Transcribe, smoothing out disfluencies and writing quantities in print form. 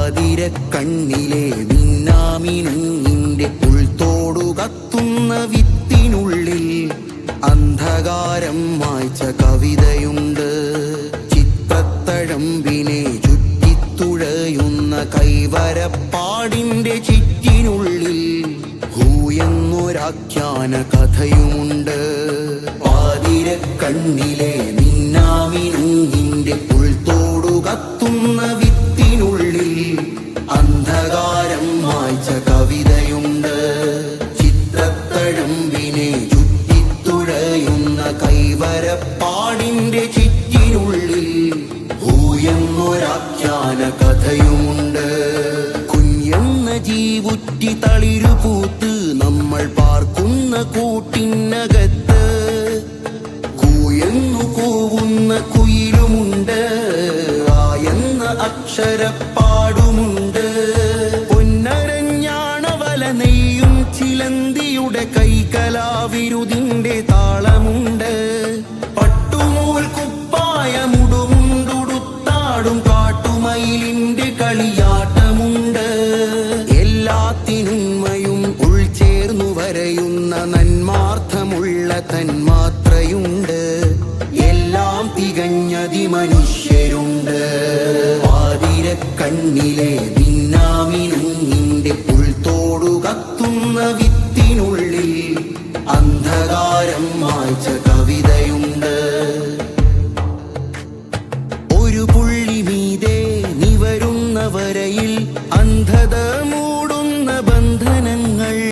പാതിരക്കണ്ണിലെ മിന്നാമിനുങ്ങിന്റെ ഉൾത്തോടു കത്തുന്ന വിത്തിനുള്ളിൽ അന്ധകാരം മായ്ച്ച കവിതയുണ്ട്. ചിത്രത്തഴമ്പിനെ ചുറ്റിത്തുഴയുന്ന കൈവരപ്പാടിന്റെ ചിറ്റിനുള്ളിൽ ഹൂയെന്നൊരാഖ്യാന കഥയുമുണ്ട്. പാതിരക്കണ്ണിലെ മിന്നാമിനുങ്ങിന്റെ ഉൾത്തോടു കത്തുന്ന വിത്തിനുള്ളിൽ അന്ധകാരം മായ്ച്ച കവിതയുണ്ട്. ചിത്രത്തഴമ്പിനെ ചുറ്റിത്തുഴയുന്ന കൈവരപ്പാടിന്റെ ചിറ്റിനുള്ളിൽ ഹൂയെന്നൊരാഖ്യാന കഥയുമുണ്ട്. കുഞ്ഞെന്ന ജീവുറ്റി തളിരുപൂത്ത് നമ്മൾ പാർക്കുന്ന കൂട്ടിനകത്ത് കൂയെന്നു കൂവുന്ന കുയിലുമുണ്ട്. ആയെന്ന അക്ഷരപ്പാടുമുണ്ട്. പൊന്നരഞ്ഞാണവല നെയ്യും ചിലന്തിയുടെ കൈകലാവിരുതിന്റെ താളമുണ്ട്. പട്ടുനൂൽ കുപ്പായമുടുമുണ്ടുടുത്താടും കാട്ടുമയിലിന്റെ കളിയാട്ടമുണ്ട്. എല്ലാത്തിനുന്മയും ഉൾച്ചേർന്നു വരയുന്ന നന്മാർത്ഥമുള്ള തന്മാത്രയുണ്ട്. എല്ലാം തികഞ്ഞതി മനുഷ്യരുണ്ട്. പാതിരക്കണ്ണിലെ